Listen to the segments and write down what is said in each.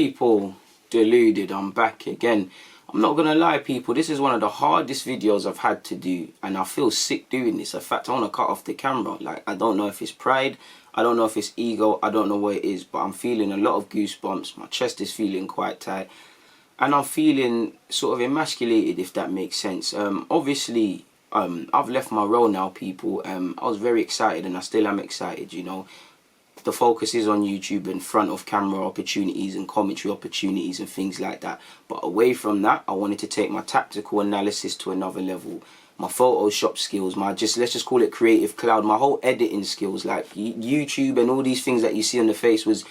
People, Deluded, I'm back again. I'm not gonna lie, people, this is one of the hardest videos I've had to do, and I feel sick doing this. In fact, I want to cut off the camera. Like, I don't know if it's pride, I don't know if it's ego, I don't know what it is, but I'm feeling a lot of goosebumps. My chest is feeling quite tight, and I'm feeling sort of emasculated, if that makes sense. Obviously, I've left my role now, people. I was very excited, and I still am excited, you know. The focus is on YouTube and front of camera opportunities and commentary opportunities and things like that. But away from that, I wanted to take my tactical analysis to another level. My Photoshop skills, let's just call it creative cloud, my whole editing skills, like YouTube and all these things that you see on the face was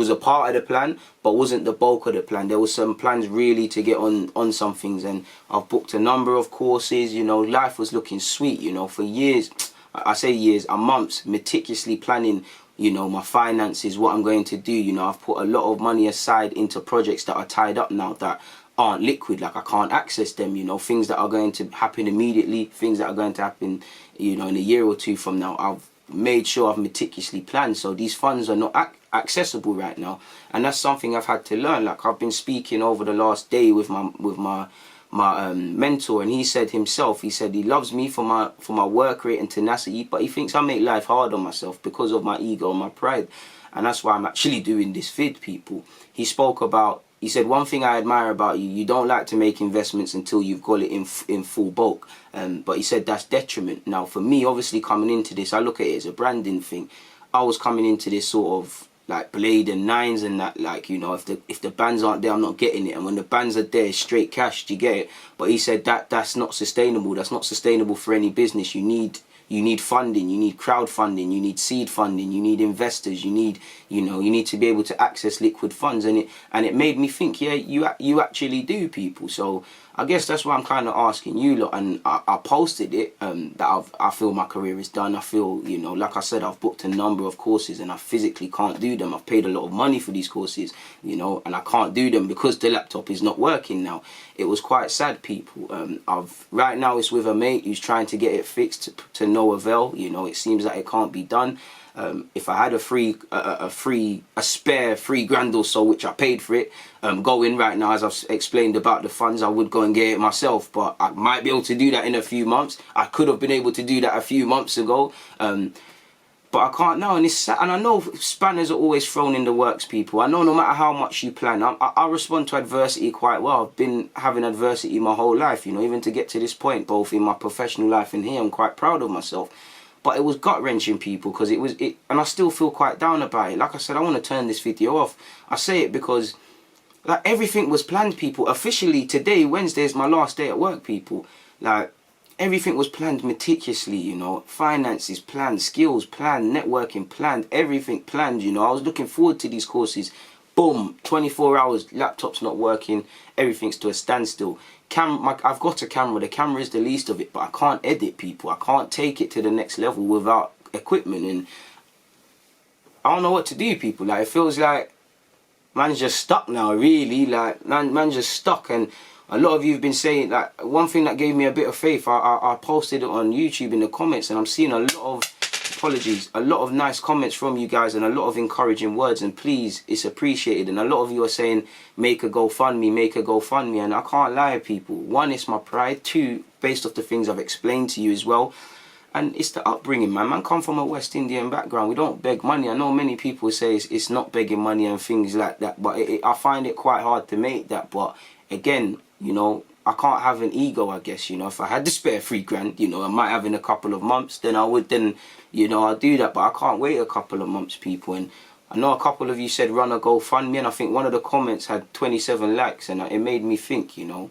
a part of the plan, but wasn't the bulk of the plan. There was some plans really to get on some things, and I've booked a number of courses. You know, life was looking sweet, you know, for years. I say years, months, meticulously planning, you know, my finances, what I'm going to do. You know, I've put a lot of money aside into projects that are tied up now, that aren't liquid, like I can't access them, you know, things that are going to happen immediately, things that are going to happen, you know, in a year or two from now. I've made sure I've meticulously planned, so these funds are not accessible right now, and that's something I've had to learn. Like, I've been speaking over the last day with my mentor, and he said himself, he said he loves me for my work rate and tenacity, but he thinks I make life hard on myself because of my ego and my pride. And that's why I'm actually doing this vid, people. He said, one thing I admire about you, you don't like to make investments until you've got it in full bulk. But he said that's detriment. Now, for me, obviously coming into this, I look at it as a branding thing. I was coming into this sort of like Blade and Nines and that, like, you know, if the bands aren't there, I'm not getting it. And when the bands are there, it's straight cash, do you get it? But he said that's not sustainable. That's not sustainable for any business. You need funding, you need crowdfunding, you need seed funding, you need investors, you need to be able to access liquid funds. And it made me think, yeah, you actually do, people. So I guess that's why I'm kind of asking you lot, and I posted it, that I feel my career is done. I feel, you know, like I said, I've booked a number of courses and I physically can't do them. I've paid a lot of money for these courses, you know, and I can't do them because the laptop is not working now. It was quite sad, people. Right now it's with a mate who's trying to get it fixed to no avail. You know, it seems that it can't be done. If I had a spare $3 or so, which I paid for it, going right now, as I've explained about the funds, I would go and get it myself. But I might be able to do that in a few months. I could have been able to do that a few months ago, but I can't now. And it's sad. And I know spanners are always thrown in the works, people. I know no matter how much you plan, I respond to adversity quite well. I've been having adversity my whole life, you know, even to get to this point, both in my professional life and here. I'm quite proud of myself. But it was gut-wrenching, people, because and I still feel quite down about it. Like I said, I want to turn this video off. I say it because, like, everything was planned, people. Officially, today, Wednesday, is my last day at work, people. Like, everything was planned meticulously, you know. Finances planned, skills planned, networking planned, everything planned, you know. I was looking forward to these courses. Boom, 24 hours, laptop's not working, everything's to a standstill. I've got a camera. The camera is the least of it, but I can't edit, people. I can't take it to the next level without equipment, and I don't know what to do, people. Like, it feels like man's just stuck now, really. Like, man's just stuck. And a lot of you have been saying, like, one thing that gave me a bit of faith, I posted it on YouTube in the comments, and I'm seeing a lot of a lot of nice comments from you guys and a lot of encouraging words, and please, it's appreciated. And a lot of you are saying, make a GoFundMe, make a GoFundMe, and I can't lie, people. One, it's my pride. Two, based off the things I've explained to you as well, and it's the upbringing, man. Man come from a West Indian background. We don't beg money. I know many people say it's not begging money and things like that, but I find it quite hard to make that. But again, you know, I can't have an ego, I guess. You know, if I had to spare $3, you know, I might have in a couple of months, then you know, I'll do that. But I can't wait a couple of months, people. And I know a couple of you said run a GoFundMe, and I think one of the comments had 27 likes, and it made me think, you know,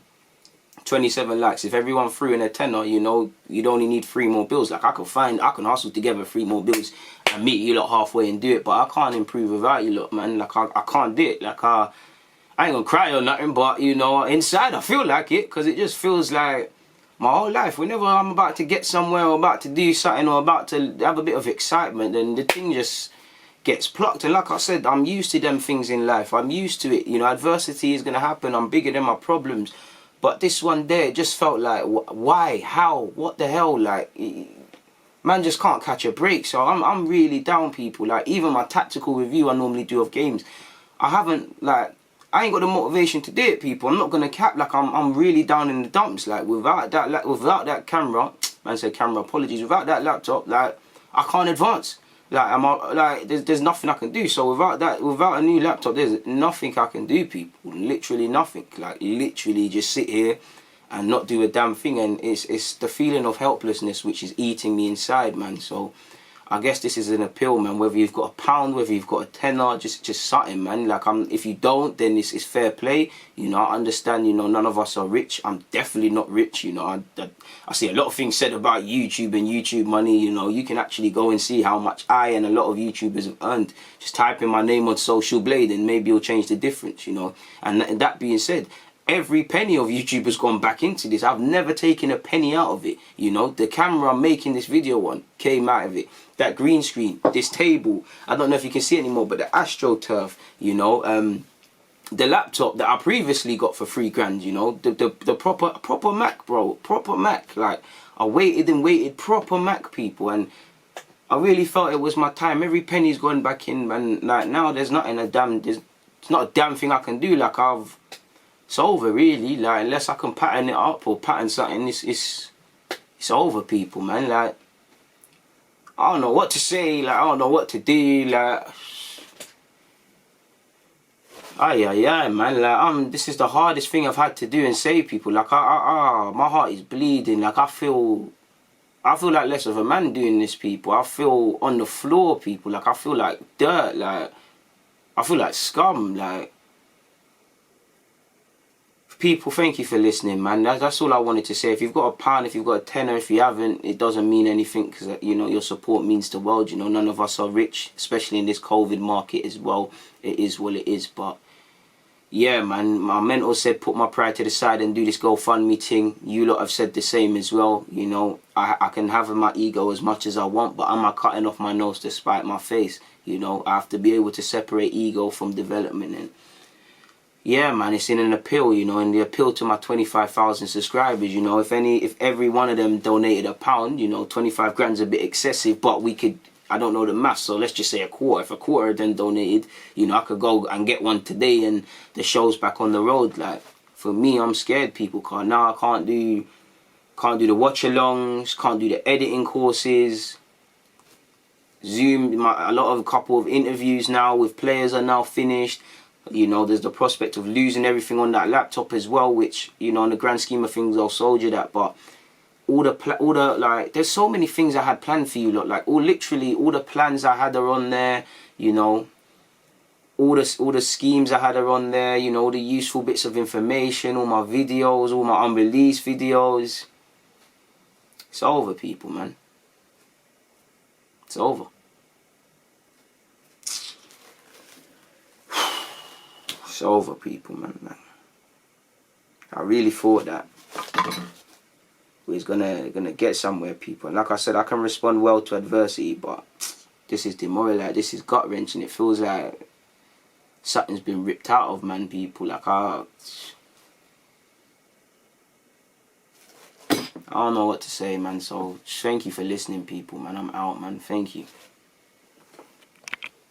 27 likes. If everyone threw in a tenner, you know, you'd only need 3 more bills. Like, I can hustle together 3 more bills and meet you lot halfway and do it. But I can't improve without you lot, man. Like, I can't do it. Like, I ain't gonna cry or nothing, but, you know, inside I feel like it, because it just feels like my whole life, whenever I'm about to get somewhere or about to do something or about to have a bit of excitement, then the thing just gets plucked. And like I said, I'm used to them things in life. I'm used to it. You know, adversity is going to happen. I'm bigger than my problems. But this one there, it just felt like, why? How? What the hell? Like, man just can't catch a break. So I'm really down, people. Like, even my tactical review I normally do of games, I haven't, like, I ain't got the motivation to do it, people. I'm not gonna cap, like, I'm really down in the dumps. Like, without that camera, man said camera, apologies, without that laptop, like, I can't advance. Like, there's nothing I can do. So without a new laptop, there's nothing I can do, people. Literally nothing. Like, literally just sit here and not do a damn thing. And it's the feeling of helplessness which is eating me inside, man. So I guess this is an appeal, man. Whether you've got a pound, whether you've got a tenner, just something, man. Like, if you don't, then it's fair play. You know, I understand. You know, none of us are rich. I'm definitely not rich. You know, I see a lot of things said about YouTube and YouTube money. You know, you can actually go and see how much I and a lot of YouTubers have earned. Just type in my name on Social Blade, and maybe it'll change the difference. You know, and that being said, every penny of YouTube has gone back into this. I've never taken a penny out of it. You know, the camera I'm making this video on came out of it. That green screen, this table, I don't know if you can see it anymore, but the AstroTurf, you know, the laptop that I previously got for £3 grand, you know, the proper Mac, bro, proper Mac. Like, I waited and waited, proper Mac, people, and I really felt it was my time. Every penny's gone back in, and like now there's not a damn thing I can do. Like, it's over, really. Like, unless I can pattern it up or pattern something, it's over, people, man. Like, I don't know what to say. Like, I don't know what to do. Like, man. Like, this is the hardest thing I've had to do and say, people. Like, my heart is bleeding. Like, I feel like less of a man doing this, people. I feel on the floor, people. Like, I feel like dirt. Like, I feel like scum. Like, people, thank you for listening, man. That's all I wanted to say. If you've got a pound, if you've got a tenner, if you haven't, it doesn't mean anything, because, you know, your support means the world. You know, none of us are rich, especially in this COVID market as well. It is what it is. But yeah, man, my mentor said put my pride to the side and do this GoFundMe thing. You lot have said the same as well. You know, I can have my ego as much as I want, but am I cutting off my nose to spite my face? You know, I have to be able to separate ego from development. And yeah, man, it's in an appeal, you know, and the appeal to my 25,000 subscribers, you know, if every one of them donated a pound, you know, 25 grand's a bit excessive, but we could, I don't know the maths, so let's just say a quarter. If a quarter of them donated, you know, I could go and get one today and the show's back on the road. Like, for me, I'm scared, people, cause now I can't do the watch-alongs, can't do the editing courses. Zoom, a couple of interviews now with players are now finished. You know, there's the prospect of losing everything on that laptop as well, which, you know, in the grand scheme of things, I'll soldier that. But all the like, there's so many things I had planned for you lot. Like, literally all the plans I had are on there. You know, all the schemes I had are on there. You know, all the useful bits of information, all my videos, all my unreleased videos. It's over, people, man. It's over. It's over, people, man. I really thought that we was gonna get somewhere, people. And like I said, I can respond well to adversity, but this is demoralizing. This is gut wrenching. It feels like something's been ripped out of man, people. Like, I don't know what to say, man. So thank you for listening, people, man. I'm out, man. Thank you.